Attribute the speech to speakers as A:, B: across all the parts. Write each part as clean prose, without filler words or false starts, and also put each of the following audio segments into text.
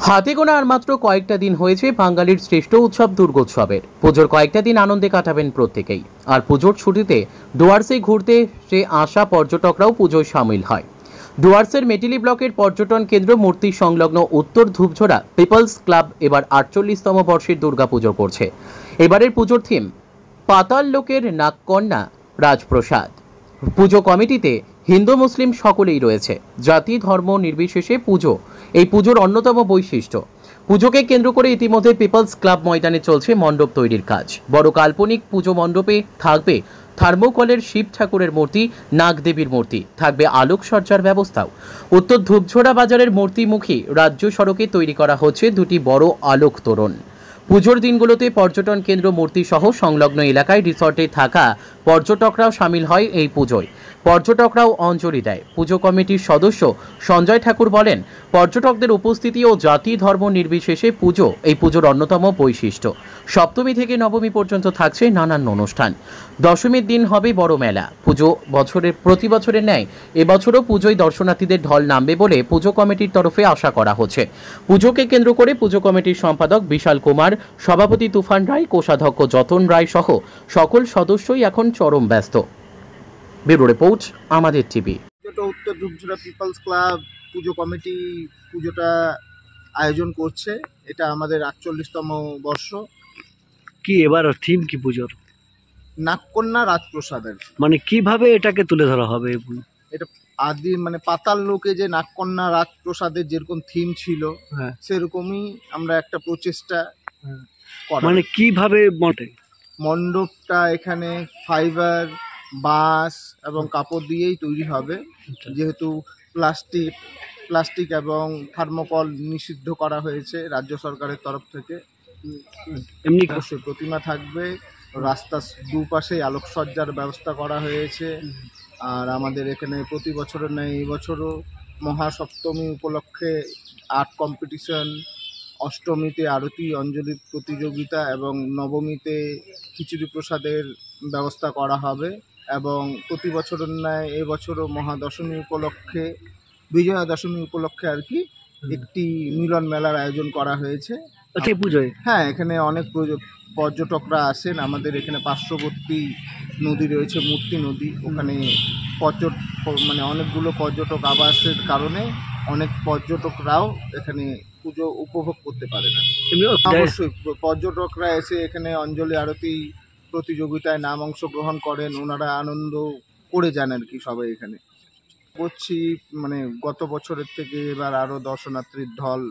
A: হাতে গোনা আর মাত্র কয়েকটা দিন হয়েছে বাঙালির শ্রেষ্ঠ উৎসব দুর্গোৎসবের। পুজোর কয়েকটা দিন আনন্দে কাটাবেন প্রত্যেকেই। আর পুজোর ছুটিতে ডুয়ার্সে ঘুরতে সে আসা পর্যটকরাও পুজোয় সামিল হয়। ডুয়ার্সের মেটিলি ব্লকের পর্যটন কেন্দ্র মূর্তি সংলগ্ন উত্তর ধূপঝোড়া পিপলস ক্লাব এবার ৪৮তম বর্ষের দুর্গাপুজো করছে। এবারের পুজোর থিম পাতাল লোকের নাগকন্যা রাজপ্রসাদ। পুজো কমিটিতে হিন্দু মুসলিম সকলেই রয়েছে। জাতি ধর্ম নির্বিশেষে পুজো এই পুজোর অন্যতম বৈশিষ্ট্য। পুজোকে কেন্দ্র করে ইতিমধ্যে পিপলস ক্লাব ময়দানে চলছে মণ্ডপ তৈরির কাজ। বড় কাল্পনিক পুজো মণ্ডপে থাকবে থার্মোকলের শিব ঠাকুরের মূর্তি, নাগদেবীর মূর্তি, থাকবে আলোকসজ্জার ব্যবস্থাও। উত্তর ধূপঝোড়া বাজারের মূর্তিমুখী রাজ্য সড়কে তৈরি করা হচ্ছে দুটি বড় আলোক তোরণ। পুজোর দিনগুলোতে পর্যটন কেন্দ্র মূর্তি সহ সংলগ্ন এলাকায় রিসর্টে থাকা পর্যটকরাও সামিল হয় এই পুজোয়। পর্যটকরাও অঞ্জলি দেয়। পুজো কমিটির সদস্য সঞ্জয় ঠাকুর বলেন, পর্যটকদের উপস্থিতি ও জাতি ধর্ম নির্বিশেষে পুজো এই পুজোর অন্যতম বৈশিষ্ট্য। সপ্তমী থেকে নবমী পর্যন্ত থাকছে নানান অনুষ্ঠান। দশমীর দিন হবে বড় মেলা। পুজো প্রতি বছরের ন্যায় এবছরও পুজোয় দর্শনার্থীদের ঢল নামবে বলে পুজো কমিটির তরফে আশা করা হচ্ছে। পুজোকে কেন্দ্র করে পুজো কমিটির সম্পাদক বিশাল কুমার, সভাপতি তুফান রায়, কোষাধ্যক্ষ যতন রায় সহ সকল সদস্যই এখন চরম ব্যস্ত। ব্যুরো রিপোর্ট, আমাদের টিভি।
B: উত্তর ধূপঝোড়া পিপলস ক্লাব পুজো কমিটি পুজোটা আয়োজন করছে। এটা আমাদের ৪৮তম বর্ষ।
C: কি এবার থিম কি পুজোর?
B: নাগকন্যা রাজপ্রসাদের।
C: মানে কিভাবে এটাকে তুলে ধরা হবে?
B: এটা আদি পাতাল লোকে যে নাগকন্যা রাজপ্রসাদের যেরকম থিম ছিল, সেরকমই আমরা একটা প্রচেষ্টা করা।
C: মানে কিভাবে
B: মণ্ডপটা এখানে ফাইবার, বাঁশ এবং কাপড় দিয়েই তৈরি হবে। যেহেতু প্লাস্টিক এবং থার্মোকল নিষিদ্ধ করা হয়েছে রাজ্য সরকারের তরফ থেকে।
C: এমনি
B: অবশ্যই প্রতিমা থাকবে। রাস্তার দুপাশেই আলোকসজ্জার ব্যবস্থা করা হয়েছে। আর আমাদের এখানে প্রতি বছরের ন্যায় এই বছরও মহাসপ্তমী উপলক্ষে আর্ট কম্পিটিশন, অষ্টমীতে আরতি অঞ্জলি প্রতিযোগিতা এবং নবমীতে খিচুড়ি প্রসাদের ব্যবস্থা করা হবে। এবং প্রতি বছরের ন্যায় এবছরও মহাদশমী উপলক্ষে, বিজয়া দশমী উপলক্ষে আর কি একটি মিলন মেলার আয়োজন করা হয়েছে।
C: পুজোয়
B: হ্যাঁ, এখানে অনেক পর্যটকরা আসেন। আমাদের এখানে পার্শ্ববর্তী নদী রয়েছে, মূর্তি নদী। ওখানে অনেকগুলো পর্যটক আবাসের কারণে অনেক পর্যটকরাও এখানে পুজো উপভোগ করতে পারে না। অবশ্যই পর্যটকরা এসে এখানে অঞ্জলি আরতি প্রতিযোগিতায় নাম অংশগ্রহণ করেন। ওনারা আনন্দ করে যান আর কি সবাই এখানে করছি। গত বছরের থেকে এবার আরও দর্শনার্থীর ঢল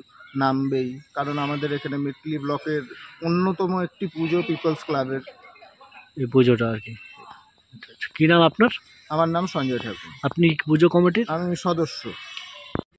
B: নামবেই, কারণ আমাদের এখানে মেটলি ব্লকের অন্যতম একটি পুজো পিপলস ক্লাবের
C: এই পুজোটা আর কি। কি নাম আপনার?
B: আমার নাম সঞ্জয় ঠাকুর।
C: আপনি পুজো কমিটির?
B: আমি সদস্য।